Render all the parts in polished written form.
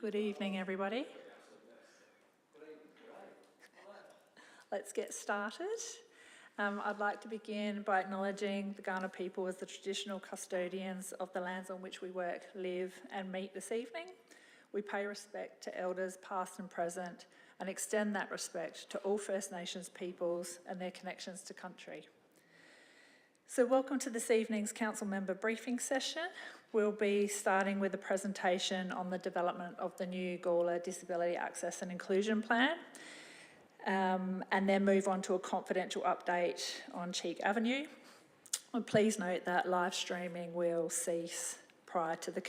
Good evening, everybody. Let's get started. I'd like to begin by acknowledging the Kaurna people as the traditional custodians of the lands on which we work, live and meet this evening. We pay respect to elders past and present and extend that respect to all First Nations peoples and their connections to country. So welcome to this evening's council member briefing session. We'll be starting with a presentation on the development of the new Gawler Disability Access and Inclusion Plan, and then move on to a confidential update on Cheek Avenue. And please note that live streaming will cease prior to the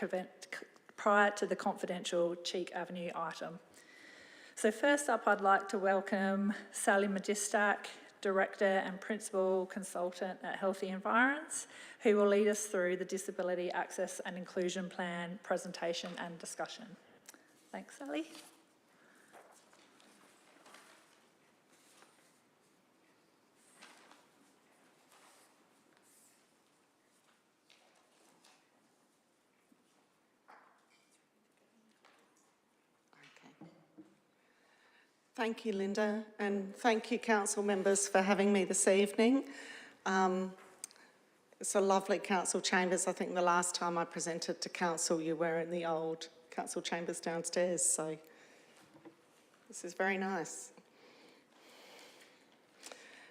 confidential Cheek Avenue item. So first up, I'd like to welcome Sally Magistak, Director and Principal Consultant at Healthy Environs, who will lead us through the Disability Access and Inclusion Plan presentation and discussion. Thanks, Sally. Thank you, Linda, and thank you, council members, for having me this evening. It's a lovely council chambers. I think the last time I presented to council, you were in the old council chambers downstairs, so this is very nice.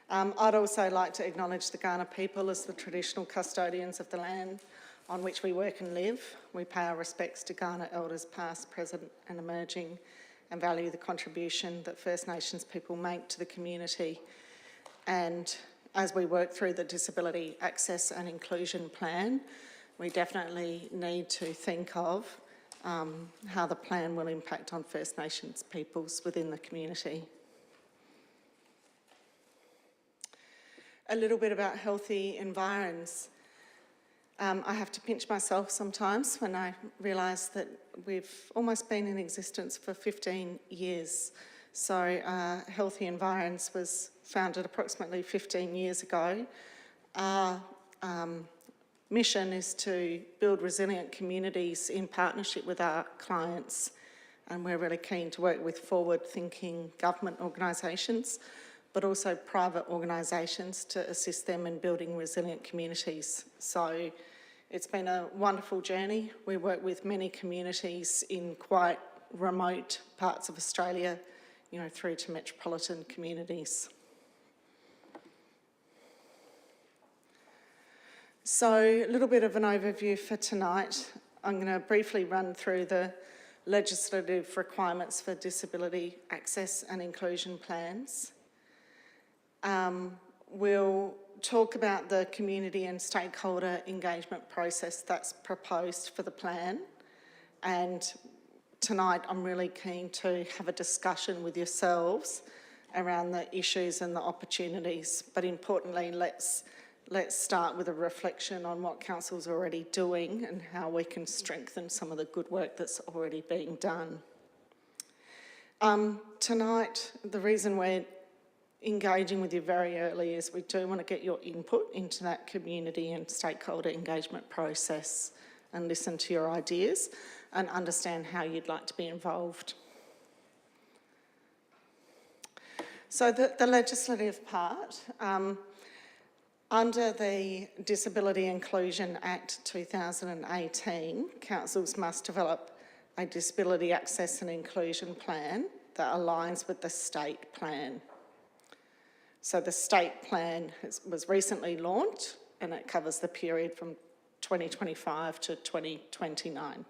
I'd also like to acknowledge the Kaurna people as the traditional custodians of the land on which we work and live. We pay our respects to Kaurna elders past, present and emerging, and value the contribution that First Nations people make to the community. And as we work through the Disability Access and Inclusion Plan, we definitely need to think of how the plan will impact on First Nations peoples within the community. A little bit about Healthy Environs. I have to pinch myself sometimes when I realise that we've almost been in existence for 15 years. So Healthy Environs was founded approximately 15 years ago. Our mission is to build resilient communities in partnership with our clients, and we're really keen to work with forward-thinking government organisations, but also private organisations to assist them in building resilient communities. So it's been a wonderful journey. We work with many communities in quite remote parts of Australia, through to metropolitan communities. So a little bit of an overview for tonight. I'm going to briefly run through the legislative requirements for disability access and inclusion plans. We'll talk about the community and stakeholder engagement process that's proposed for the plan. And tonight I'm really keen to have a discussion with yourselves around the issues and the opportunities. But importantly, let's start with a reflection on what council's already doing and how we can strengthen some of the good work that's already being done. Tonight, the reason we're engaging with you very early is we do want to get your input into that community and stakeholder engagement process and listen to your ideas and understand how you'd like to be involved. So the legislative part, under the Disability Inclusion Act 2018, councils must develop a disability access and inclusion plan that aligns with the state plan. So the state plan was recently launched and it covers the period from 2025 to 2029.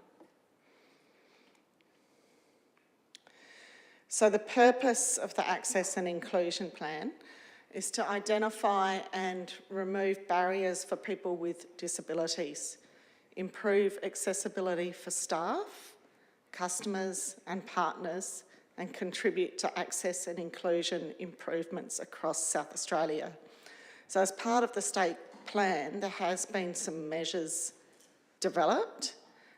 So the purpose of the Access and Inclusion Plan is to identify and remove barriers for people with disabilities, improve accessibility for staff, customers and partners, and contribute to access and inclusion improvements across South Australia. So as part of the state plan, there has been some measures developed,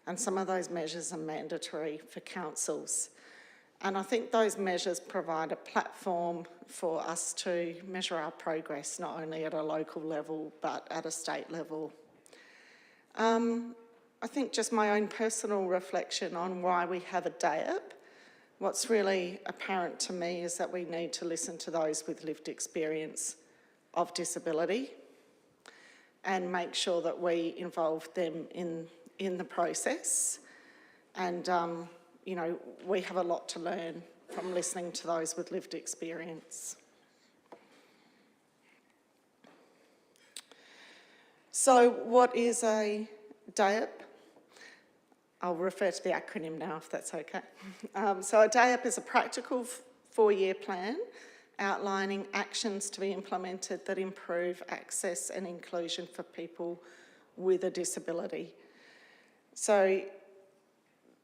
and some of those measures are mandatory for councils. And I think those measures provide a platform for us to measure our progress, not only at a local level, but at a state level. I think just my own personal reflection on why we have a DAYP, what's really apparent to me is that we need to listen to those with lived experience of disability and make sure that we involve them in the process. And, you know, we have a lot to learn from listening to those with lived experience. So what is a DAYP? I'll refer to the acronym now if that's okay. So a DAYP is a practical 4-year plan outlining actions to be implemented that improve access and inclusion for people with a disability. So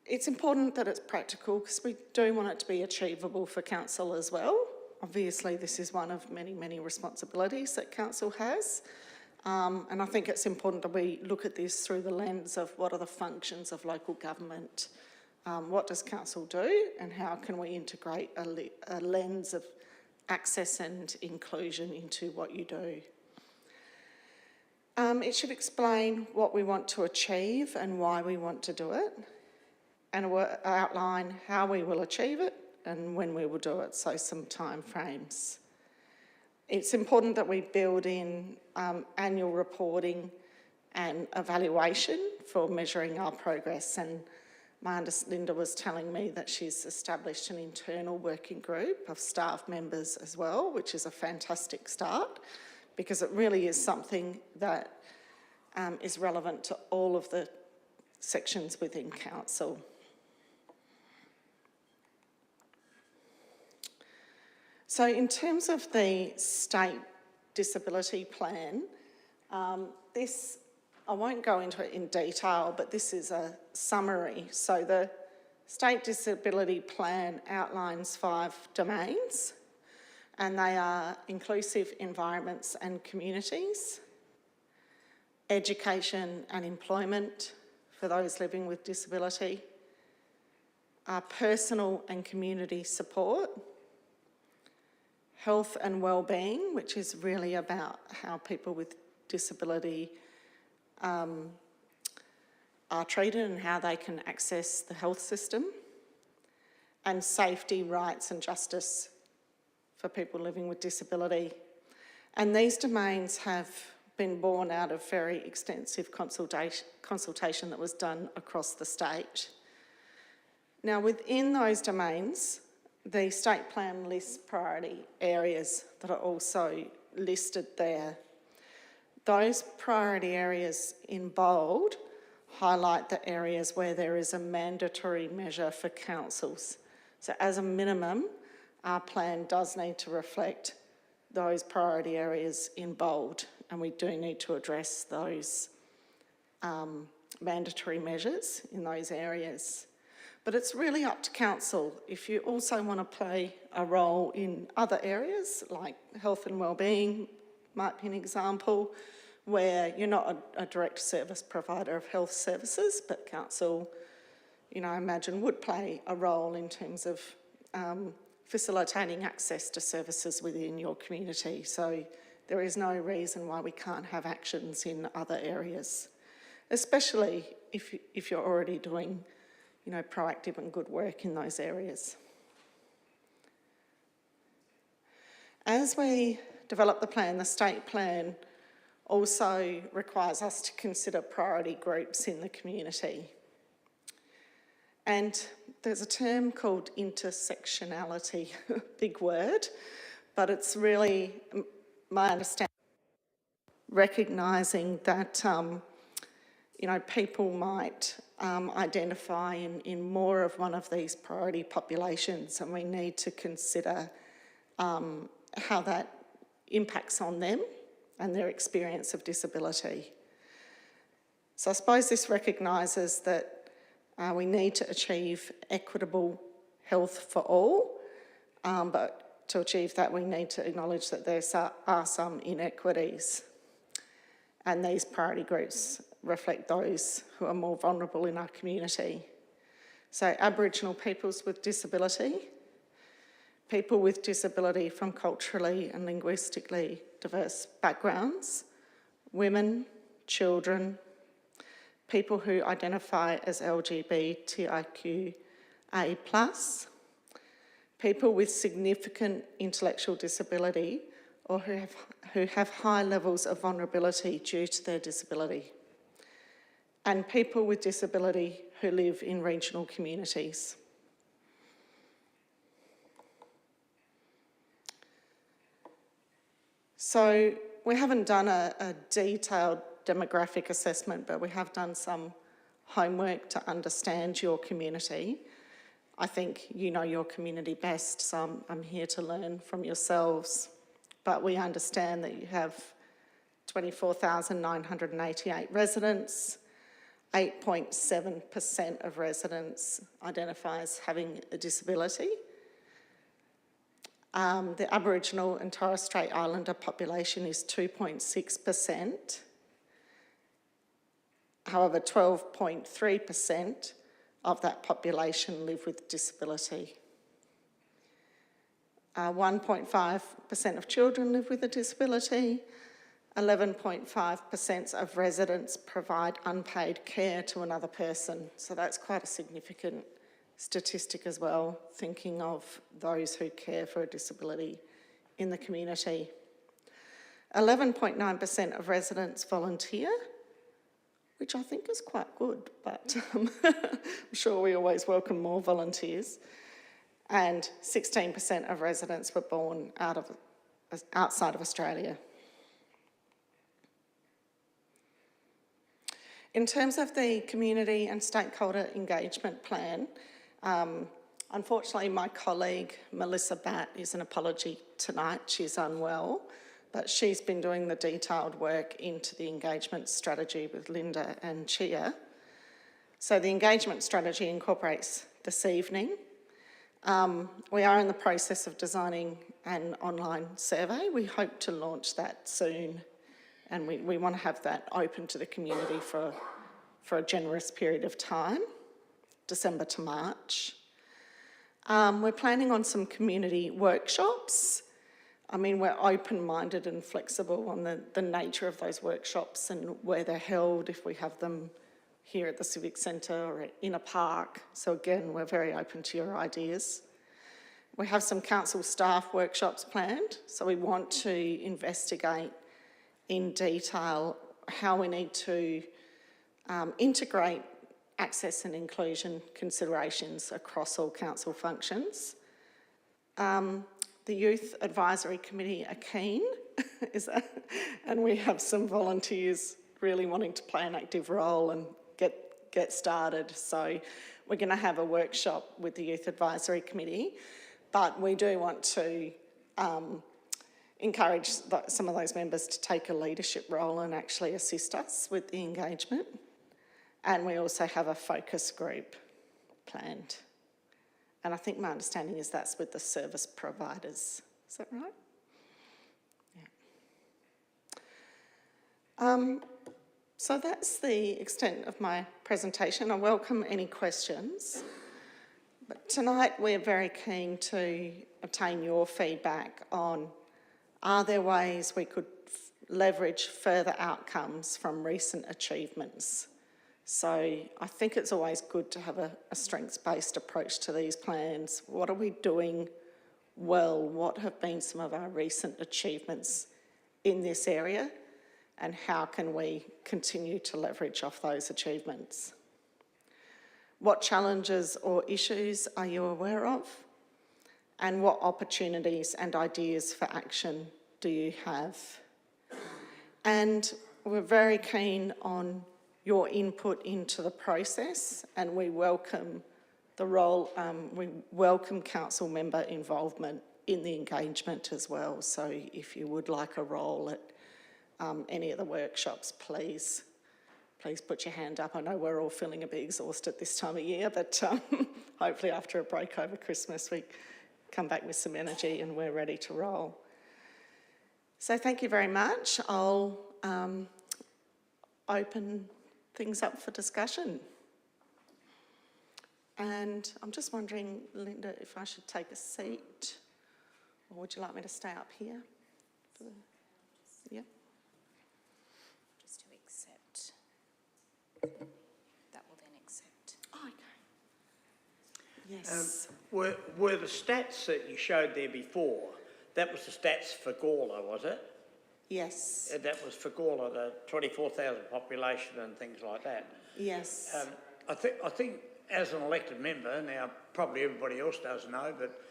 it's important that it's practical because we do want it to be achievable for council as well. Obviously, this is one of many, many responsibilities that council has. And I think it's important that we look at this through the lens of what are the functions of local government, what does council do, and how can we integrate a lens of access and inclusion into what you do. It should explain what we want to achieve and why we want to do it, and outline how we will achieve it and when we will do it, so some time frames. It's important that we build in annual reporting and evaluation for measuring our progress, and Linda was telling me that she's established an internal working group of staff members as well, which is a fantastic start because it really is something that is relevant to all of the sections within council. So in terms of the state disability plan, this, I won't go into it in detail, but this is a summary. So the state disability plan outlines 5 domains, and they are inclusive environments and communities, education and employment for those living with disability, personal and community support, health and wellbeing, which is really about how people with disability are treated and how they can access the health system, and safety, rights and justice for people living with disability. And these domains have been born out of very extensive consultation that was done across the state. Now, within those domains, the state plan lists priority areas that are also listed there. Those priority areas in bold highlight the areas where there is a mandatory measure for councils. So as a minimum, our plan does need to reflect those priority areas in bold, and we do need to address those mandatory measures in those areas. But it's really up to council. If you also want to play a role in other areas, like health and wellbeing might be an example, where you're not a direct service provider of health services, but council, you know, I imagine would play a role in terms of facilitating access to services within your community. So there is no reason why we can't have actions in other areas, especially if you're already doing, you know, proactive and good work in those areas. As we develop the plan, the state plan also requires us to consider priority groups in the community. And there's a term called intersectionality, big word, but it's really, my understanding, recognising that, you know, people might identify in more of one of these priority populations, and we need to consider how that impacts on them and their experience of disability. So I suppose this recognises that we need to achieve equitable health for all, but to achieve that we need to acknowledge that there are some inequities, and these priority groups reflect those who are more vulnerable in our community. So Aboriginal peoples with disability, people with disability from culturally and linguistically diverse backgrounds, women, children, people who identify as LGBTIQA+, people with significant intellectual disability or who have high levels of vulnerability due to their disability, and people with disability who live in regional communities. So we haven't done a detailed demographic assessment, but we have done some homework to understand your community. I think you know your community best, so I'm here to learn from yourselves. But we understand that you have 24,988 residents, 8.7% of residents identify as having a disability. The Aboriginal and Torres Strait Islander population is 2.6%. However, 12.3% of that population live with disability. 1.5% of children live with a disability. 11.5% of residents provide unpaid care to another person. So that's quite a significant statistic as well, thinking of those who care for a disability in the community. 11.9% of residents volunteer, which I think is quite good, but I'm sure we always welcome more volunteers. And 16% of residents were born outside of Australia. In terms of the community and stakeholder engagement plan, unfortunately my colleague Melissa Batt is an apology tonight. She's unwell, but she's been doing the detailed work into the engagement strategy with Linda and Chia. So the engagement strategy incorporates this evening. We are in the process of designing an online survey. We hope to launch that soon, and we want to have that open to the community for a generous period of time, December to March. We're planning on some community workshops. I mean, we're open-minded and flexible on the nature of those workshops and where they're held, if we have them here at the Civic Centre or in a park. So again, we're very open to your ideas. We have some council staff workshops planned, so we want to investigate in detail how we need to integrate access and inclusion considerations across all council functions. The Youth Advisory Committee are keen, and we have some volunteers really wanting to play an active role and get started. So we're going to have a workshop with the Youth Advisory Committee, but we do want to encourage some of those members to take a leadership role and actually assist us with the engagement. And we also have a focus group planned. And I think my understanding is that's with the service providers. Is that right? Yeah. So that's the extent of my presentation. I welcome any questions. But tonight we're very keen to obtain your feedback on, are there ways we could leverage further outcomes from recent achievements? So I think it's always good to have a strengths-based approach to these plans. What are we doing well? What have been some of our recent achievements in this area? And how can we continue to leverage off those achievements? What challenges or issues are you aware of? And what opportunities and ideas for action do you have? And we're very keen on your input into the process, and we welcome the role, we welcome council member involvement in the engagement as well. So if you would like a role at any of the workshops, please put your hand up. I know we're all feeling a bit exhausted this time of year, but hopefully after a break over Christmas we come back with some energy and we're ready to roll. So thank you very much. I'll open things up for discussion. And I'm just wondering, Linda, if I should take a seat, or would you like me to stay up here? Yeah. Just to accept. Yes. Were the stats that you showed there before, that was the stats for Gawler, was it? Yes. That was for Gawler, the 24,000 population and things like that. Yes. I think as an elected member, now probably everybody else does know, but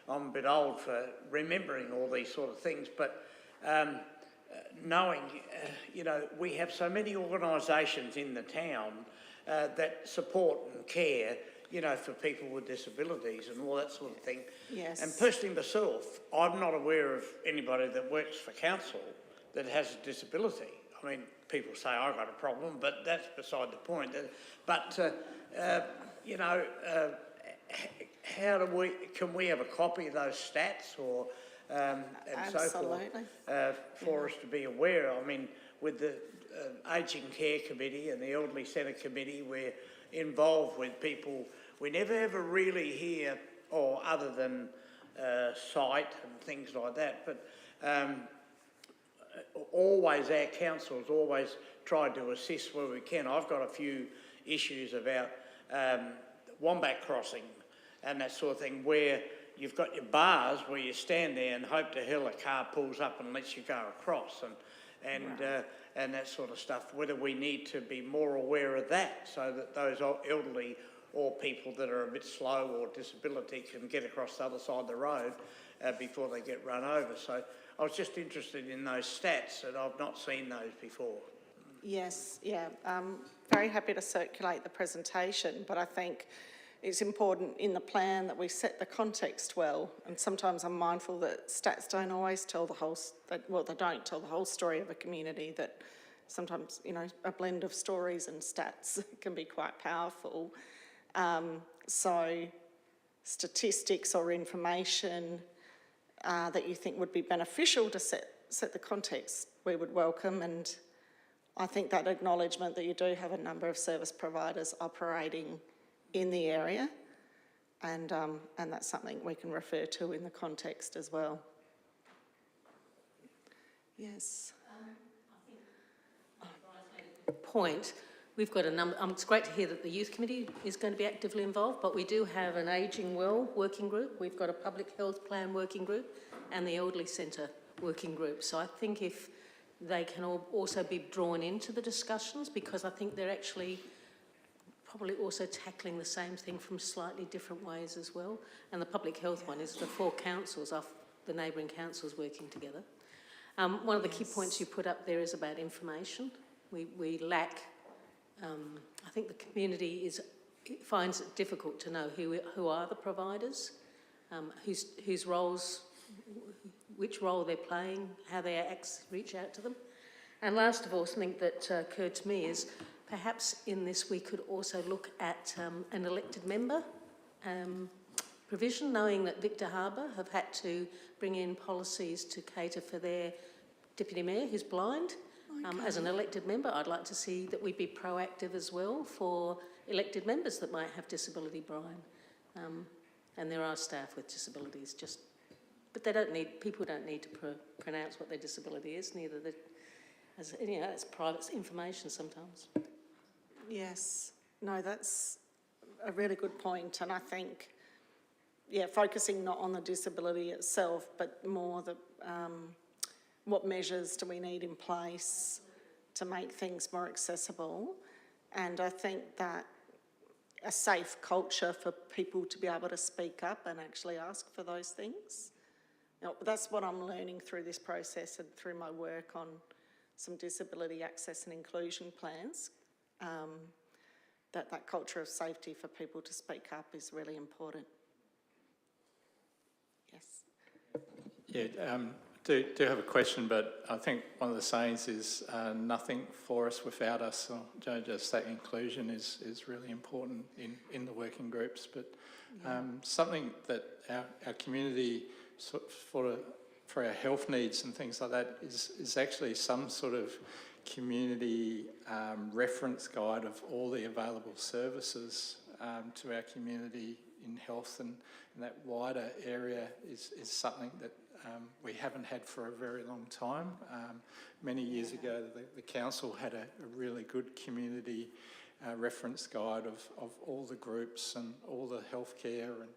I'm a bit old for remembering all these sort of things, but knowing, we have so many organisations in the town that support and care, for people with disabilities and all that sort of thing. Yes. And personally myself, I'm not aware of anybody that works for council that has a disability. I mean, people say I've got a problem, but that's beside the point. But can we have a copy of those stats or and so forth for us to be aware? I mean, with the Ageing Care Committee and the Elderly Centre Committee, we're involved with people. We never ever really hear, or other than sight and things like that, but always our council's always tried to assist where we can. I've got a few issues about Wombat Crossing and that sort of thing, where you've got your bars where you stand there and hope to hell a car pulls up and lets you go across, and that sort of stuff. Whether we need to be more aware of that so that those elderly or people that are a bit slow or disability can get across the other side of the road before they get run over. So I was just interested in those stats, and I've not seen those before. Yes, yeah. Very happy to circulate the presentation, but I think it's important in the plan that we set the context well, and sometimes I'm mindful that stats don't always tell the whole, they don't tell the whole story of a community, that sometimes, a blend of stories and stats can be quite powerful. So statistics or information that you think would be beneficial to set the context, we would welcome. And I think that acknowledgement that you do have a number of service providers operating in the area, and that's something we can refer to in the context as well. Yes. Point. We've got a number. It's great to hear that the Youth Committee is going to be actively involved, but we do have an Ageing Well working group. We've got a Public Health Plan working group and the Elderly Centre working group. So I think if they can also be drawn into the discussions, because I think they're actually probably also tackling the same thing from slightly different ways as well. And the public health one is the 4 councils, the neighbouring councils working together. One of the key points you put up there is about information. We lack. I think the community finds it difficult to know who are the providers, whose roles, which role they're playing, how they reach out to them. And last of all, something that occurred to me is perhaps in this we could also look at an elected member provision, knowing that Victor Harbour have had to bring in policies to cater for their deputy mayor who's blind. As an elected member, I'd like to see that we be proactive as well for elected members that might have disability, Brian. And there are staff with disabilities, but people don't need to pronounce what their disability is, neither it's private information sometimes. Yes. No, that's a really good point, and I think, focusing not on the disability itself, but more what measures do we need in place to make things more accessible? And I think that a safe culture for people to be able to speak up and actually ask for those things. That's what I'm learning through this process and through my work on some disability access and inclusion plans, that culture of safety for people to speak up is really important. Yes. Yeah, do have a question, but I think one of the sayings is nothing for us without us. So just that inclusion is really important in the working groups. But something that our community for our health needs and things like that is actually some sort of community reference guide of all the available services to our community in health, and that wider area is something that we haven't had for a very long time. Many years ago, the council had a really good community reference guide of all the groups and all the healthcare and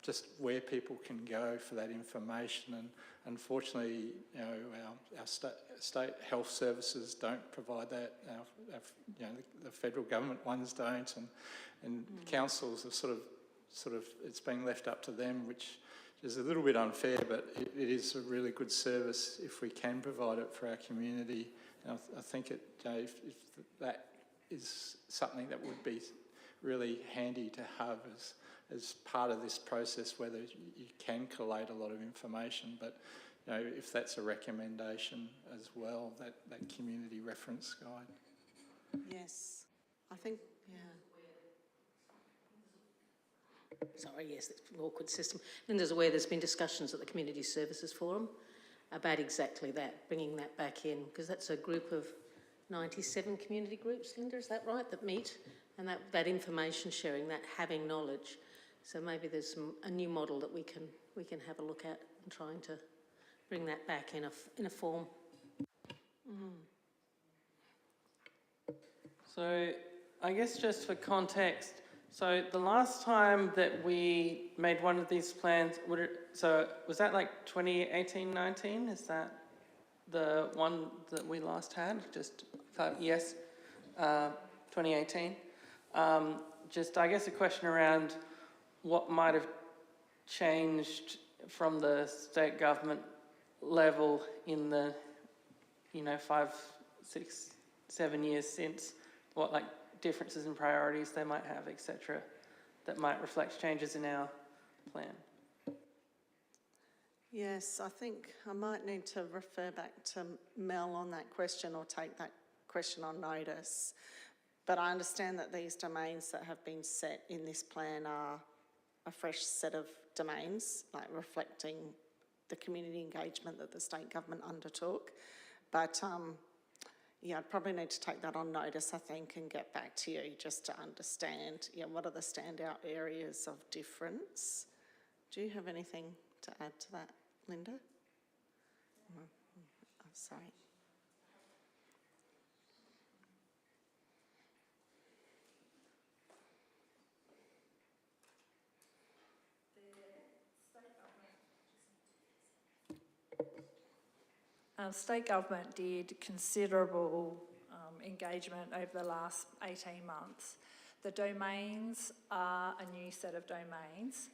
just where people can go for that information. And unfortunately, you know, our state health services don't provide that. You know, the federal government ones don't, and councils are sort of it's being left up to them, which is a little bit unfair, but it is a really good service if we can provide it for our community. And I think it, you know, if that is something that would be really handy to have as part of this process, whether you can collate a lot of information, but you know, if that's a recommendation as well, that community reference guide. Yes, I think, yeah. Sorry, yes, it's an awkward system. Linda's aware there's been discussions at the Community Services Forum about exactly that, bringing that back in, because that's a group of 97 community groups, Linda, is that right, that meet? And that information sharing, that having knowledge. So maybe there's a new model that we can have a look at and trying to bring that back in a form. So I guess just for context, so the last time that we made one of these plans, was that like 2018-19? Is that the one that we last had? Yes, 2018. Just I guess a question around what might have changed from the state government level in the, 5, 6, 7 years since, what like differences in priorities they might have, etc., that might reflect changes in our plan. Yes, I think I might need to refer back to Mel on that question or take that question on notice. But I understand that these domains that have been set in this plan are a fresh set of domains, like reflecting the community engagement that the state government undertook. But yeah, I'd probably need to take that on notice, I think, and get back to you just to understand, what are the standout areas of difference. Do you have anything to add to that, Linda? Oh, sorry. State government did considerable engagement over the last 18 months. The domains are a new set of domains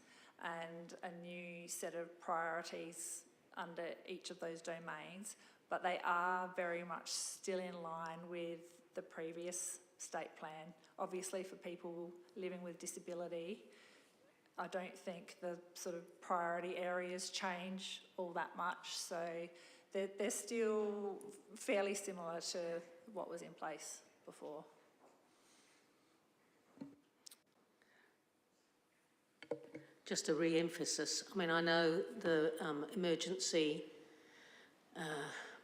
and a new set of priorities under each of those domains, but they are very much still in line with the previous state plan. Obviously, for people living with disability, I don't think the sort of priority areas change all that much, so they're still fairly similar to what was in place before. Just a re-emphasis. I mean, I know the emergency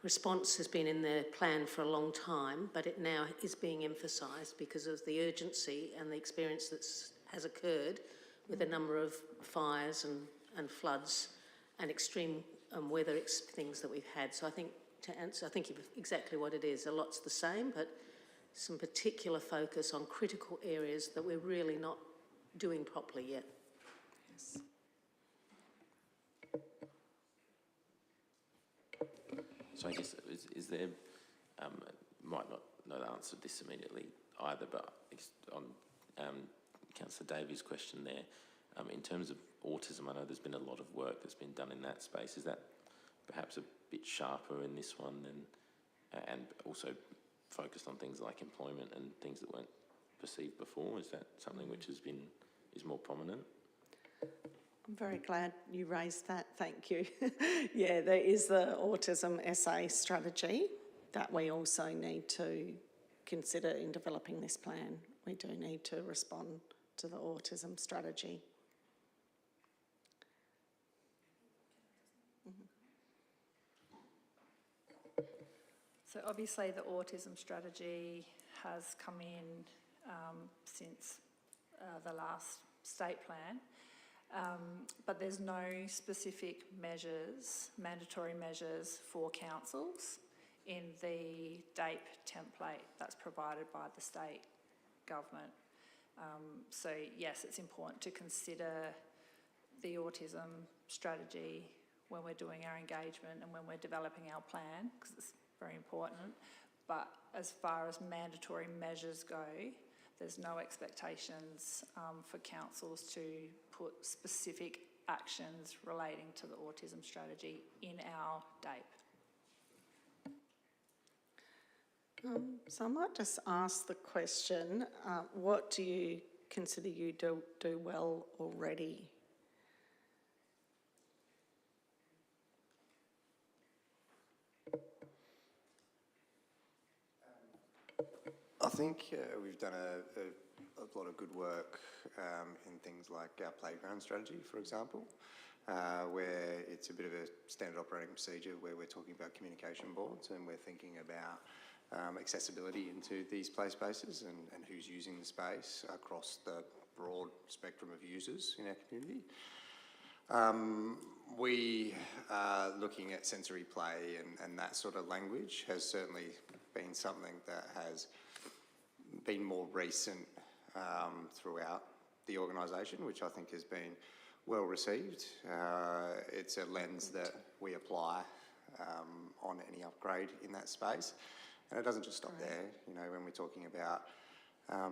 response has been in the plan for a long time, but it now is being emphasised because of the urgency and the experience that has occurred with a number of fires and floods and extreme weather things that we've had. So I think to answer, I think exactly what it is. A lot's the same, but some particular focus on critical areas that we're really not doing properly yet. Yes. So I guess, is there, might not know the answer to this immediately either, but on Councillor Davies' question there, in terms of autism, I know there's been a lot of work that's been done in that space. Is that perhaps a bit sharper in this one than, and also focused on things like employment and things that weren't perceived before? Is that something which is more prominent? I'm very glad you raised that, thank you. Yeah, there is the Autism SA strategy that we also need to consider in developing this plan. We do need to respond to the autism strategy. So obviously the autism strategy has come in since the last state plan, but there's no specific measures, mandatory measures for councils in the DAPE template that's provided by the state. government. So yes, it's important to consider the autism strategy when we're doing our engagement and when we're developing our plan, because it's very important. But as far as mandatory measures go, there's no expectations for councils to put specific actions relating to the autism strategy in our DAPE. So I might just ask the question, what do you consider you do well already? I think we've done a lot of good work in things like our playground strategy, for example, where it's a bit of a standard operating procedure where we're talking about communication boards and we're thinking about accessibility into these play spaces and who's using the space across the broad spectrum of users in our community. We are looking at sensory play and that sort of language has certainly been something that has been more recent throughout the organisation, which I think has been well received. It's a lens that we apply on any upgrade in that space. And it doesn't just stop there, you know, when we're talking about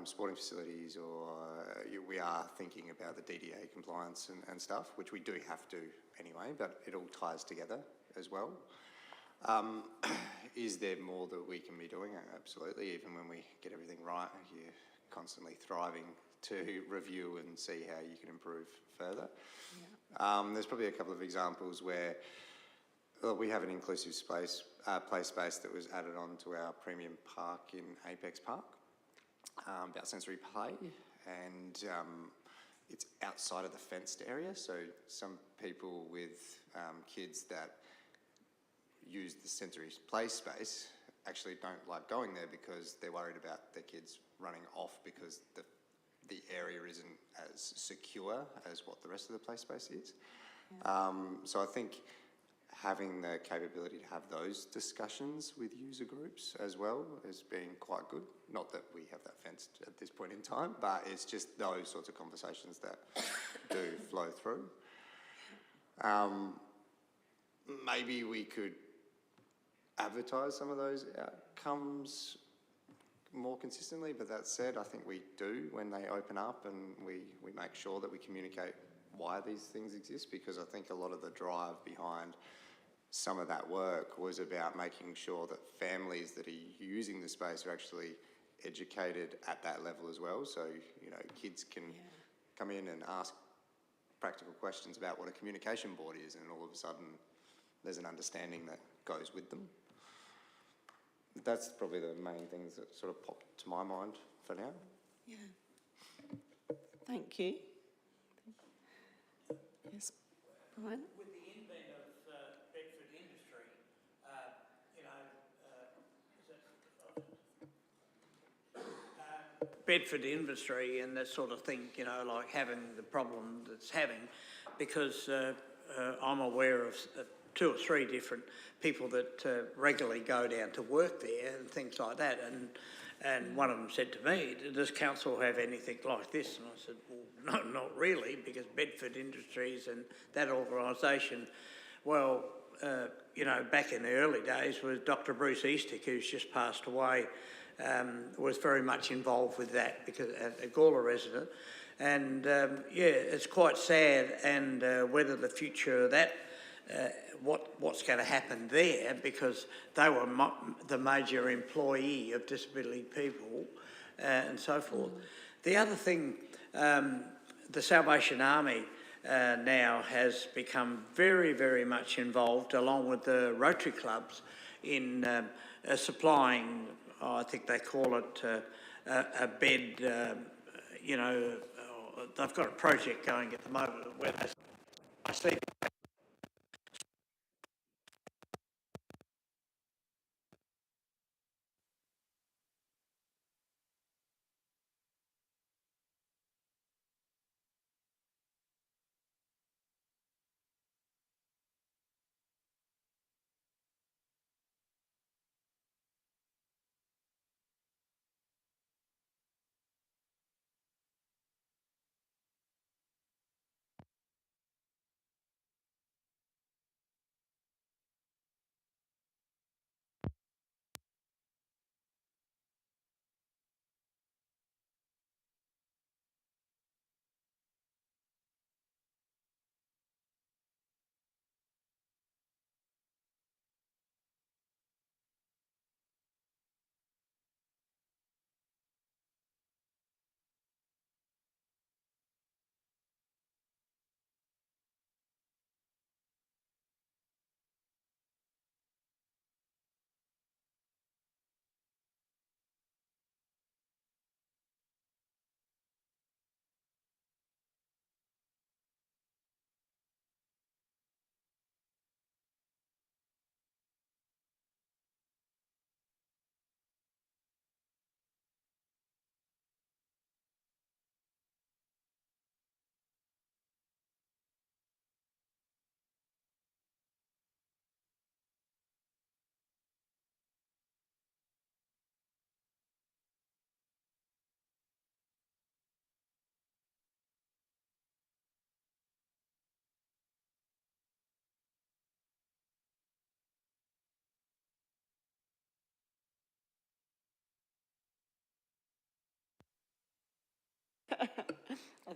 sporting facilities or we are thinking about the DDA compliance and stuff, which we do have to anyway, but it all ties together as well. Is there more that we can be doing? Absolutely. Even when we get everything right, you're constantly thriving to review and see how you can improve further. Yeah. There's probably a couple of examples where we have an inclusive space, play space that was added on to our premium park in Apex Park, about sensory play, and it's outside of the fenced area, so some people with kids that use the sensory play space actually don't like going there because they're worried about their kids running off because the area isn't as secure as what the rest of the play space is. Yeah. So I think having the capability to have those discussions with user groups as well has been quite good. Not that we have that fenced at this point in time, but it's just those sorts of conversations that do flow through. Maybe we could advertise some of those outcomes more consistently, but that said, I think we do when they open up, and we make sure that we communicate why these things exist, because I think a lot of the drive behind some of that work was about making sure that families that are using the space are actually educated at that level as well. So, you know, kids can come in and ask practical questions about what a communication board is, and all of a sudden there's an understanding that goes with them. That's probably the main things that sort of popped to my mind for now. Yeah. Thank you. Yes, Brian? With the invent of Bedford Industry, you know, Bedford Industry and that sort of thing, you know, like having the problem that's having, because I'm aware of 2 or 3 different people that regularly go down to work there and things like that, and one of them said to me, does council have anything like this? And I said, well, no, not really, because Bedford Industries and that organisation, well, you know, back in the early days was Dr. Bruce Eastick, who's just passed away, was very much involved with that, because a Gawler resident, and yeah, it's quite sad, and whether the future of that, what's going to happen there, because they were the major employee of disability people and so forth. The other thing, the Salvation Army now has become very, very much involved, along with the Rotary clubs, in supplying, I think they call it a bed, you know, they've got a project going at the moment where I see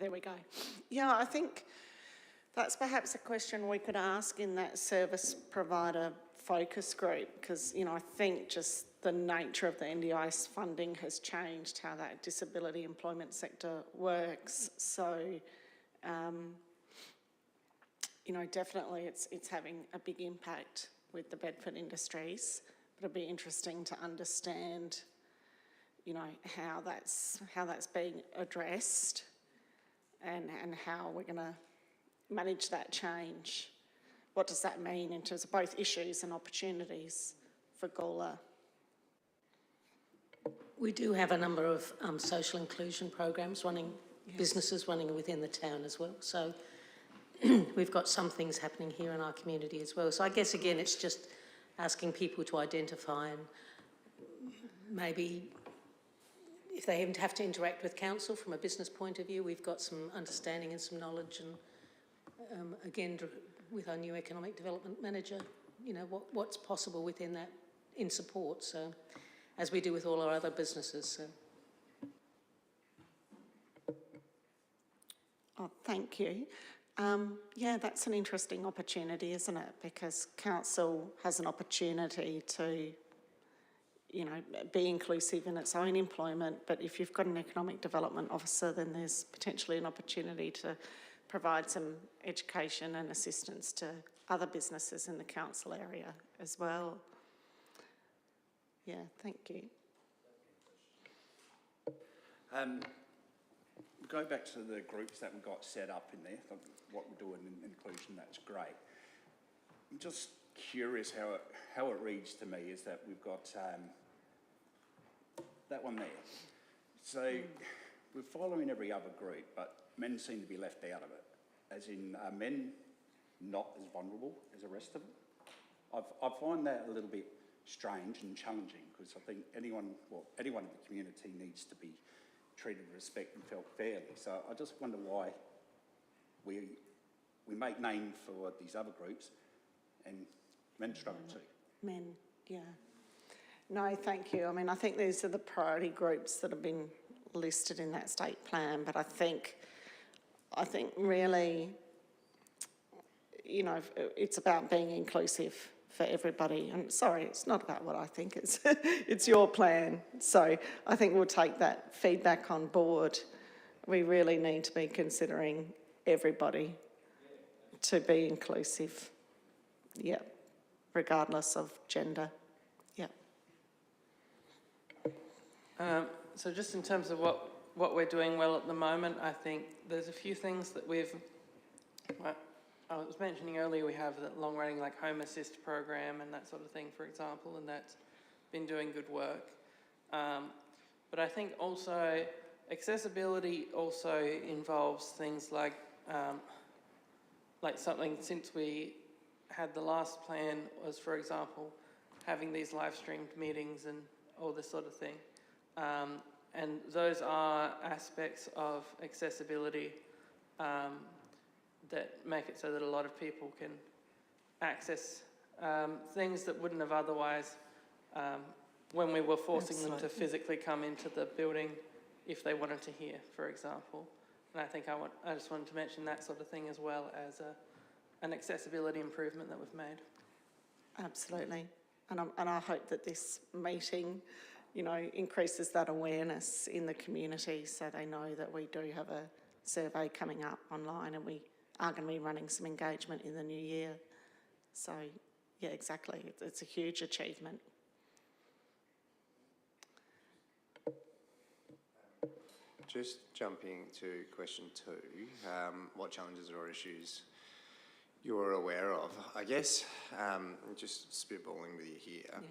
there we go. Yeah, I think that's perhaps a question we could ask in that service provider focus group, because, you know, I think just the nature of the NDIS funding has changed how that disability employment sector works. So, you know, definitely it's having a big impact with the Bedford Industries, but it'd be interesting to understand, you know, how that's being addressed and how we're going to manage that change. What does that mean in terms of both issues and opportunities for Gawler? We do have a number of social inclusion programs running, businesses running within the town as well. So we've got some things happening here in our community as well. So I guess, again, it's just asking people to identify, and maybe if they even have to interact with council from a business point of view, we've got some understanding and some knowledge, and again, with our new economic development manager, you know, what's possible within that in support, so as we do with all our other businesses. So. Oh, thank you. Yeah, that's an interesting opportunity, isn't it? Because council has an opportunity to, you know, be inclusive in its own employment, but if you've got an economic development officer, then there's potentially an opportunity to provide some education and assistance to other businesses in the council area as well. Yeah, thank you. Go back to the groups that we've got set up in there, what we're doing in inclusion, that's great. I'm just curious how it reads to me is that we've got that one there. So we're following every other group, but men seem to be left out of it, as in men not as vulnerable as the rest of them. I find that a little bit strange and challenging, because I think anyone in the community needs to be treated with respect and felt fairly. So I just wonder why we make name for these other groups and men struggle too. Men, yeah. No, thank you. I mean, I think these are the priority groups that have been listed in that state plan, but I think really, you know, it's about being inclusive for everybody. And sorry, it's not about what I think, it's your plan. So I think we'll take that feedback on board. We really need to be considering everybody to be inclusive. Yeah, regardless of gender. Yeah. So just in terms of what we're doing well at the moment, I think there's a few things that we've, I was mentioning earlier, we have the long-running like Home Assist program and that sort of thing, for example, and that's been doing good work. But I think also accessibility also involves things like something since we had the last plan was, for example, having these live streamed meetings and all this sort of thing. And those are aspects of accessibility that make it so that a lot of people can access things that wouldn't have otherwise, when we were forcing them to physically come into the building if they wanted to hear, for example. And I think I just wanted to mention that sort of thing as well as an accessibility improvement that we've made. Absolutely. And I hope that this meeting, you know, increases that awareness in the community so they know that we do have a survey coming up online and we are going to be running some engagement in the new year. So, yeah, exactly. It's a huge achievement. Just jumping to question 2, what challenges or issues you're aware of? I guess, just spitballing with you here,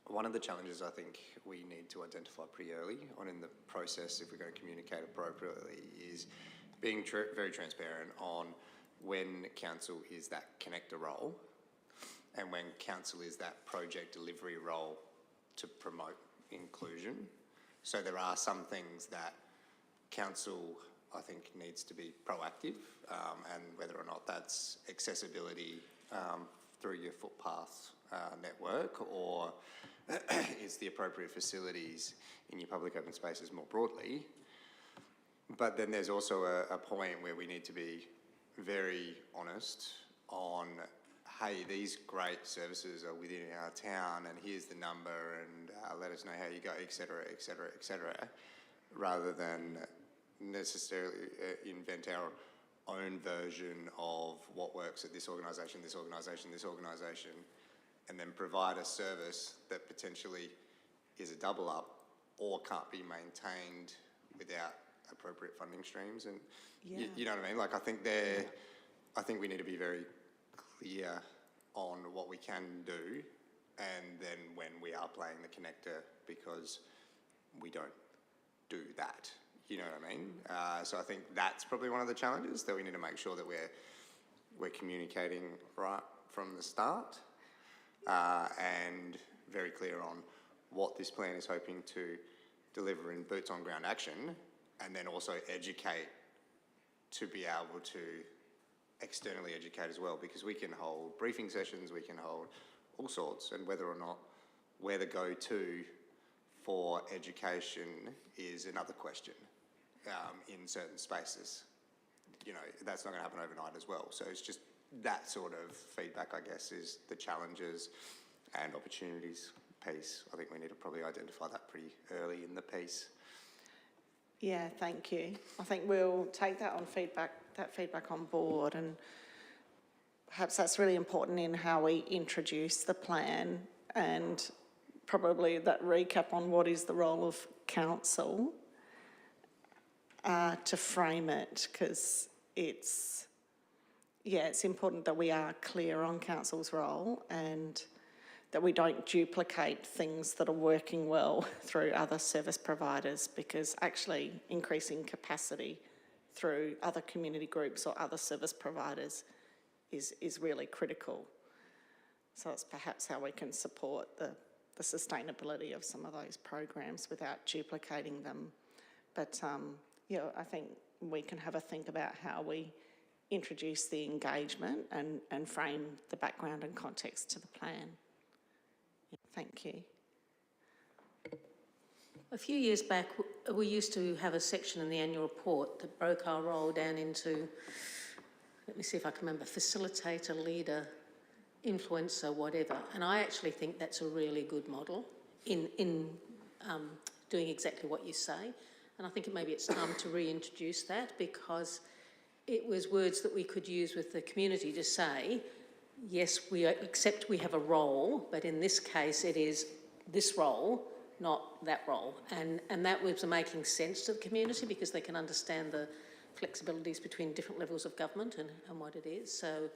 one of the challenges I think we need to identify pretty early on in the process, if we're going to communicate appropriately, is being very transparent on when council is that connector role and when council is that project delivery role to promote inclusion. So there are some things that council, I think, needs to be proactive, and whether or not that's accessibility through your footpath network, or is the appropriate facilities in your public open spaces more broadly. But then there's also a point where we need to be very honest on, hey, these great services are within our town and here's the number and let us know how you go, etc., etc., etc., rather than necessarily invent our own version of what works at this organisation, this organisation, this organisation, and then provide a service that potentially is a double up or can't be maintained without appropriate funding streams. And you know what I mean? Like, I think we need to be very clear on what we can do, and then when we are playing the connector, because we don't do that. You know what I mean? So I think that's probably one of the challenges, that we need to make sure that we're communicating right from the start, and very clear on what this plan is hoping to deliver in boots on ground action, and then also educate to be able to externally educate as well, because we can hold briefing sessions, we can hold all sorts, and whether or not we're the go-to for education is another question in certain spaces. You know, that's not going to happen overnight as well. So it's just that sort of feedback, I guess, is the challenges and opportunities piece. I think we need to probably identify that pretty early in the piece. Yeah, thank you. I think we'll take that feedback on board, and perhaps that's really important in how we introduce the plan, and probably that recap on what is the role of council to frame it, because it's important that we are clear on council's role and that we don't duplicate things that are working well through other service providers, because actually increasing capacity through other community groups or other service providers is really critical. So it's perhaps how we can support the sustainability of some of those programs without duplicating them. But I think we can have a think about how we introduce the engagement and frame the background and context to the plan. Thank you. A few years back, we used to have a section in the annual report that broke our role down into, let me see if I can remember, facilitator, leader, influencer, whatever. And I actually think that's a really good model in doing exactly what you say. And I think maybe it's time to reintroduce that, because it was words that we could use with the community to say, yes, we accept we have a role, but in this case it is this role, not that role. And that was making sense to the community, because they can understand the flexibilities between different levels of government and what it is. So,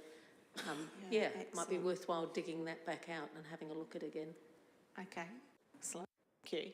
it might be worthwhile digging that back out and having a look at it again. Okay, excellent. Thank you.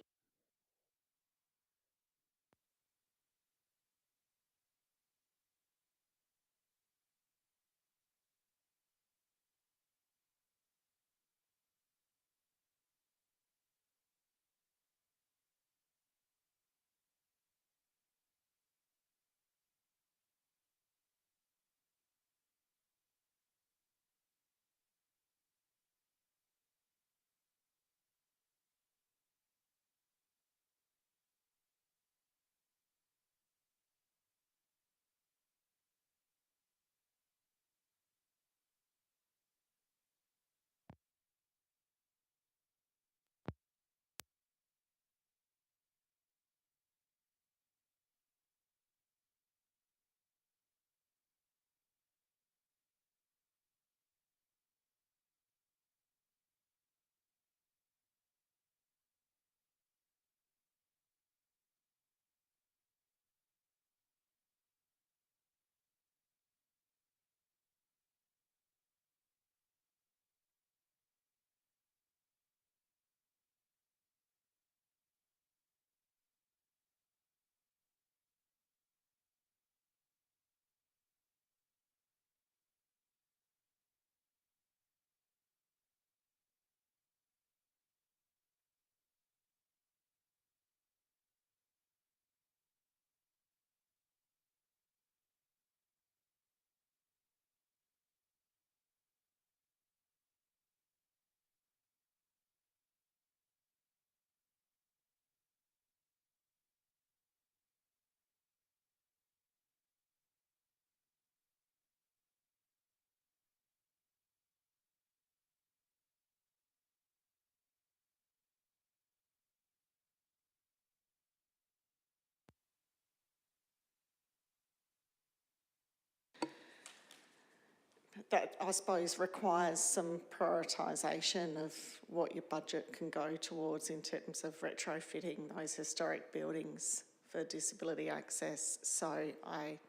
that I suppose requires some prioritisation of what your budget can go towards in terms of retrofitting those historic buildings for disability access. So I'd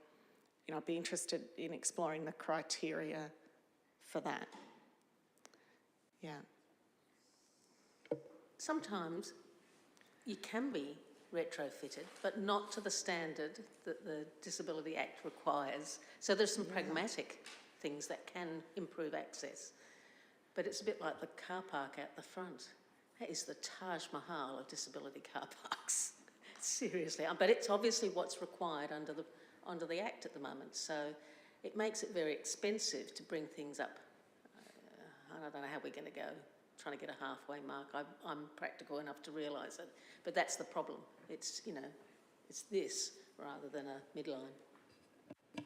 be interested in exploring the criteria for that. Yeah. Sometimes you can be retrofitted, but not to the standard that the Disability Act requires. So there's some pragmatic things that can improve access. But it's a bit like the car park out the front. That is the Taj Mahal of disability car parks. Seriously. But it's obviously what's required under the Act at the moment. So it makes it very expensive to bring things up. I don't know how we're going to go, trying to get a halfway mark. I'm practical enough to realise it. But that's the problem. It's, it's this rather than a midline.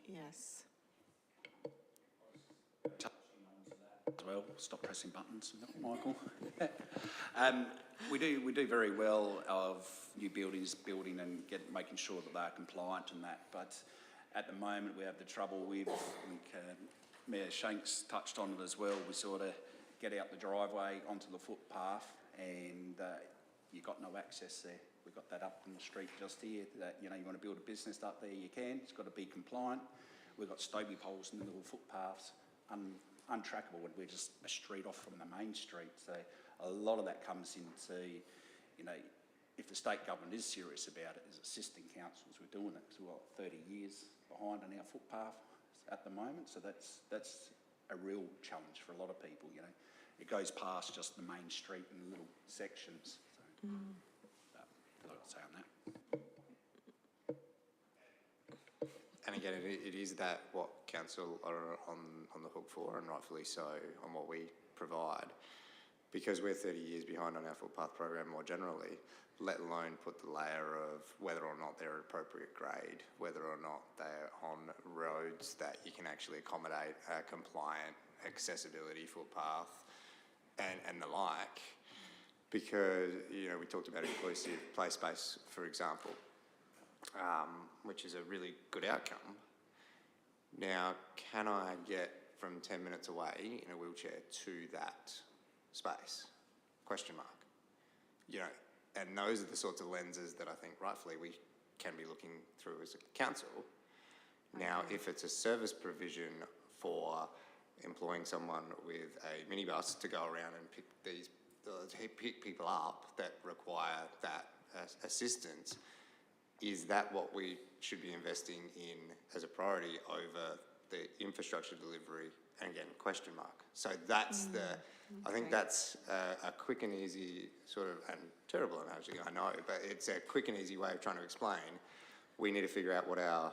Yes. As well, stop pressing buttons, Michael. We do very well of new buildings building and making sure that they're compliant and that, but at the moment we have the trouble with, I think Mayor Shanks touched on it as well, we sort of get out the driveway onto the footpath and you've got no access there. We've got that up in the street just here that, you want to build a business up there, you can, it's got to be compliant. We've got Stobie poles in the little footpaths, untrackable, and we're just a street off from the main street. So a lot of that comes into, if the state government is serious about it, is assisting councils with doing it. So we're 30 years behind on our footpath at the moment. So that's a real challenge for a lot of people, It goes past just the main street and little sections. So, I'd like to say on that. And again, it is that what council are on the hook for, and rightfully so, on what we provide. Because we're 30 years behind on our footpath program more generally, let alone put the layer of whether or not they're appropriate grade, whether or not they're on roads that you can actually accommodate a compliant accessibility footpath and the like. Because, we talked about inclusive play space, for example, which is a really good outcome. Now, can I get from 10 minutes away in a wheelchair to that space? Question mark. And those are the sorts of lenses that I think rightfully we can be looking through as a council. Now, if it's a service provision for employing someone with a minibus to go around and pick people up that require that assistance, is that what we should be investing in as a priority over the infrastructure delivery? And again, question mark. So that's I think that's a quick and easy sort of, and terrible analogy, I know, but it's a quick and easy way of trying to explain. We need to figure out what our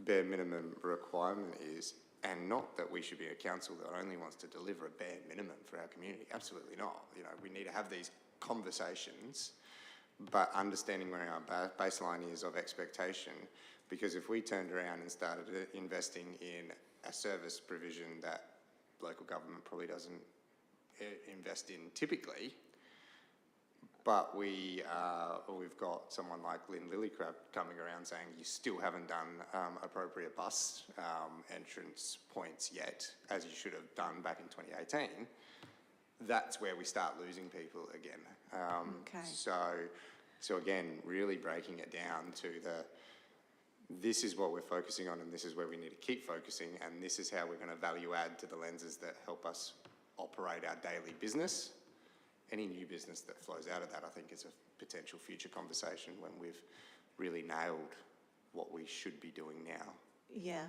bare minimum requirement is, and not that we should be a council that only wants to deliver a bare minimum for our community. Absolutely not. We need to have these conversations, but understanding where our baseline is of expectation, because if we turned around and started investing in a service provision that local government probably doesn't invest in typically, but we've got someone like Lynn Lillycrab coming around saying you still haven't done appropriate bus entrance points yet, as you should have done back in 2018, that's where we start losing people again. Okay. So again, really breaking it down to this is what we're focusing on, and this is where we need to keep focusing, and this is how we're going to value add to the lenses that help us operate our daily business. Any new business that flows out of that, I think, is a potential future conversation when we've really nailed what we should be doing now. Yeah.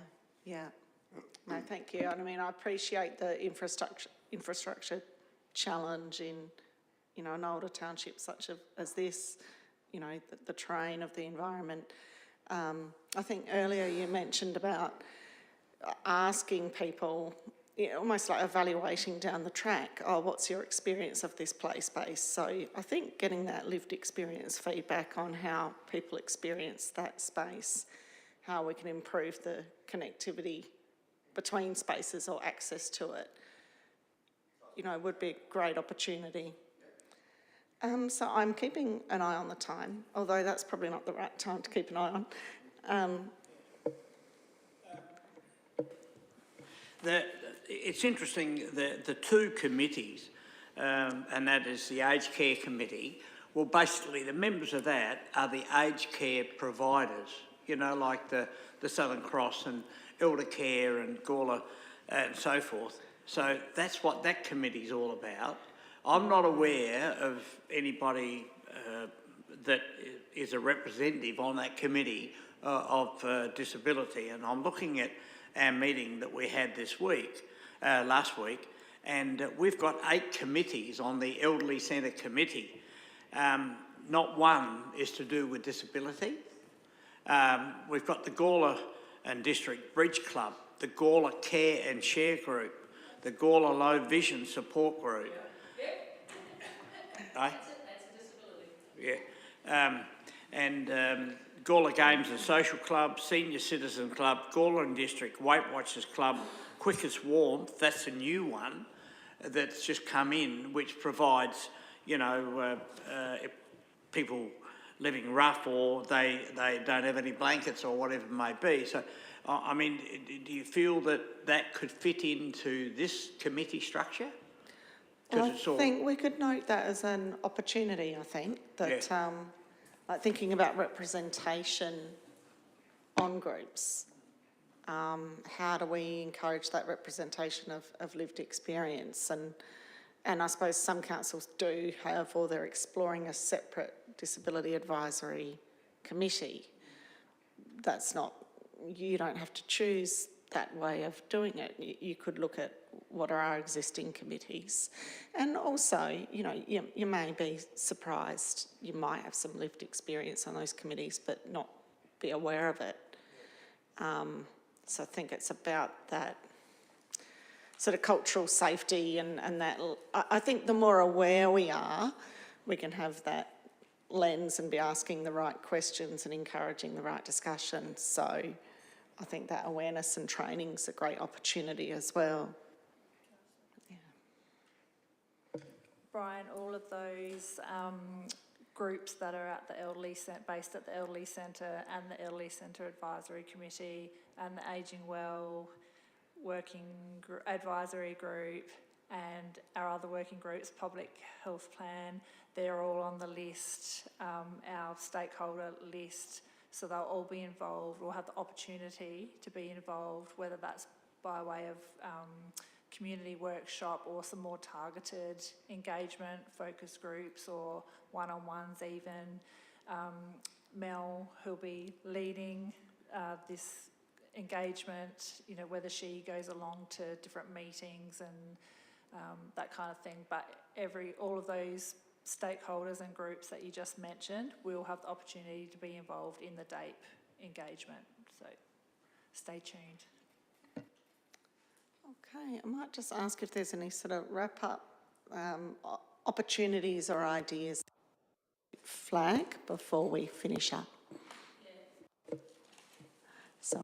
No, thank you. And I appreciate the infrastructure challenge in, an older township such as this, the terrain of the environment. I think earlier you mentioned about asking people, almost like evaluating down the track, what's your experience of this play space? So I think getting that lived experience feedback on how people experience that space, how we can improve the connectivity between spaces or access to it, would be a great opportunity. So I'm keeping an eye on the time, although that's probably not the right time to keep an eye on. it's interesting, the two committees, and that is the Aged Care Committee, well, basically the members of that are the aged care providers, you know, like the Southern Cross and Elder Care and Gawler and so forth. So that's what that committee's all about. I'm not aware of anybody that is a representative on that committee of disability, and I'm looking at our meeting that we had this week, last week, and we've got 8 committees on the Elderly Centre Committee. Not one is to do with disability. We've got the Gawler and District Bridge Club, the Gawler Care and Share Group, the Gawler Low Vision Support Group. That's a disability. Yeah. Gawler Games and Social Club, Senior Citizen Club, Gawler and District Weight Watchers Club, Quickest Warmth, that's a new one that's just come in, which provides, you know, people living rough or they don't have any blankets or whatever it may be. So, I mean, do you feel that that could fit into this committee structure? I think we could note that as an opportunity, I think, that like thinking about representation on groups, how do we encourage that representation of lived experience? And I suppose some councils do have, or they're exploring a separate disability advisory committee. That's not, you don't have to choose that way of doing it. You could look at what are our existing committees. And also, you know, you may be surprised, you might have some lived experience on those committees but not be aware of it. So I think it's about that sort of cultural safety and that. I think the more aware we are, we can have that lens and be asking the right questions and encouraging the right discussion. So I think that awareness and training is a great opportunity as well. Yeah. Brian, all of those groups that are at the based at the Elderly Centre and the Elderly Centre Advisory Committee and the Ageing Well Advisory Group and our other working groups, Public Health Plan, they're all on the list, our stakeholder list, so they'll all be involved, or have the opportunity to be involved, whether that's by way of community workshop or some more targeted engagement, focus groups or one-on-ones even. Mel, who'll be leading this engagement, you know, whether she goes along to different meetings and that kind of thing. But all of those stakeholders and groups that you just mentioned will have the opportunity to be involved in the DAPE engagement. So stay tuned. Okay, I might just ask if there's any sort of wrap-up opportunities or ideas flag before we finish up. So,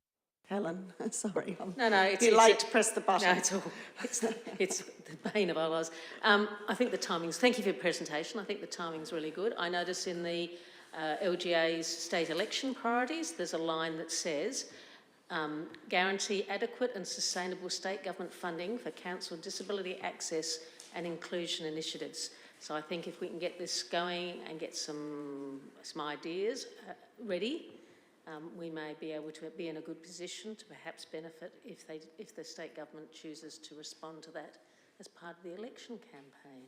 Helen, sorry, it's late to press the button. No, it's the bane of our lives. I think the timings. Thank you for your presentation. I think the timing's really good. I notice in the LGA's state election priorities, there's a line that says, guarantee adequate and sustainable state government funding for council disability access and inclusion initiatives. So I think if we can get this going and get some ideas ready, we may be able to be in a good position to perhaps benefit if the state government chooses to respond to that as part of the election campaign.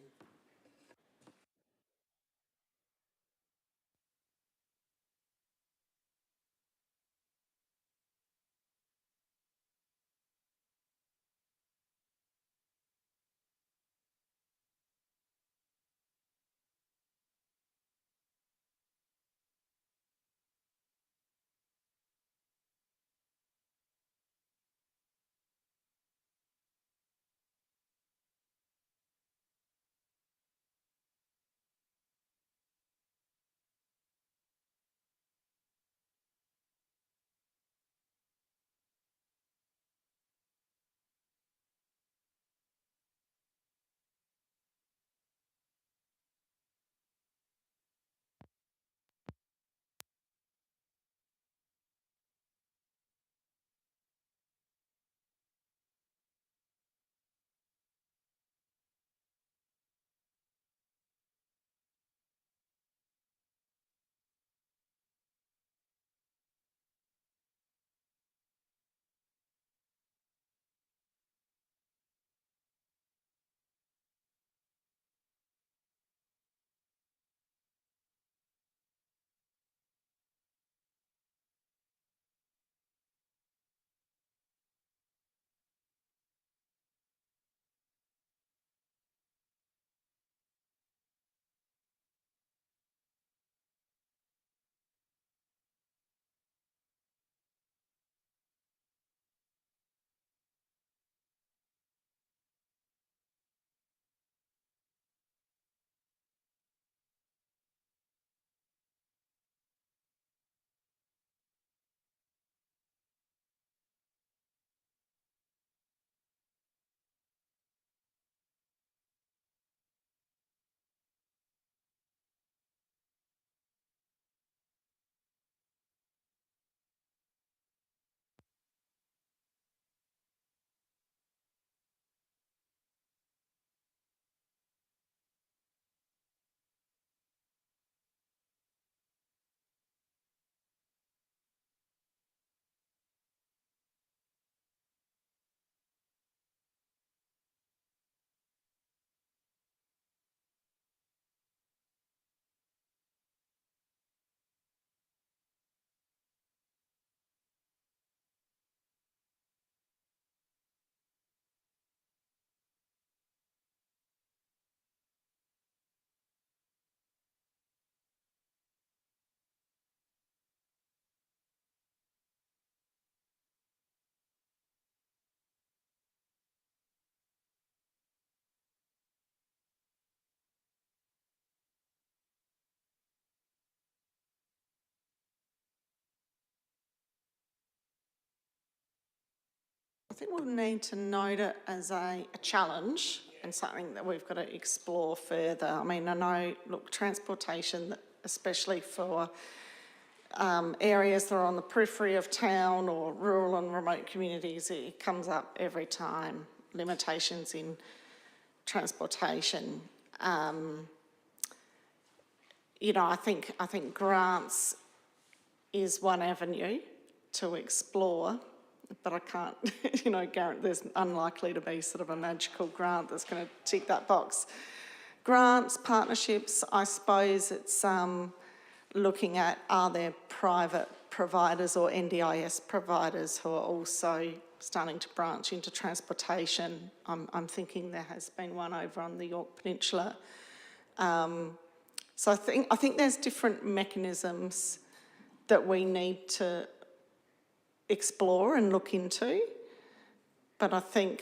think we'll need to note it as a challenge and something that we've got to explore further. I mean, I know, look, transportation, especially for areas that are on the periphery of town or rural and remote communities, it comes up every time, limitations in transportation. You know, I think grants is one avenue to explore, but I can't, you know, guarantee there's unlikely to be sort of a magical grant that's going to tick that box. Grants, partnerships, I suppose it's looking at, are there private providers or NDIS providers who are also starting to branch into transportation? I'm thinking there has been one over on the York Peninsula. So I think there's different mechanisms that we need to explore and look into. But I think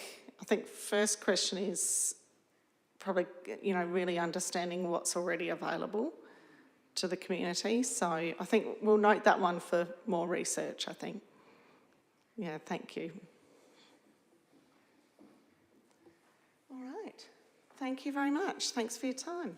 first question is probably, you know, really understanding what's already available to the community. So I think we'll note that one for more research, I think. Yeah, thank you. All right. Thank you very much. Thanks for your time.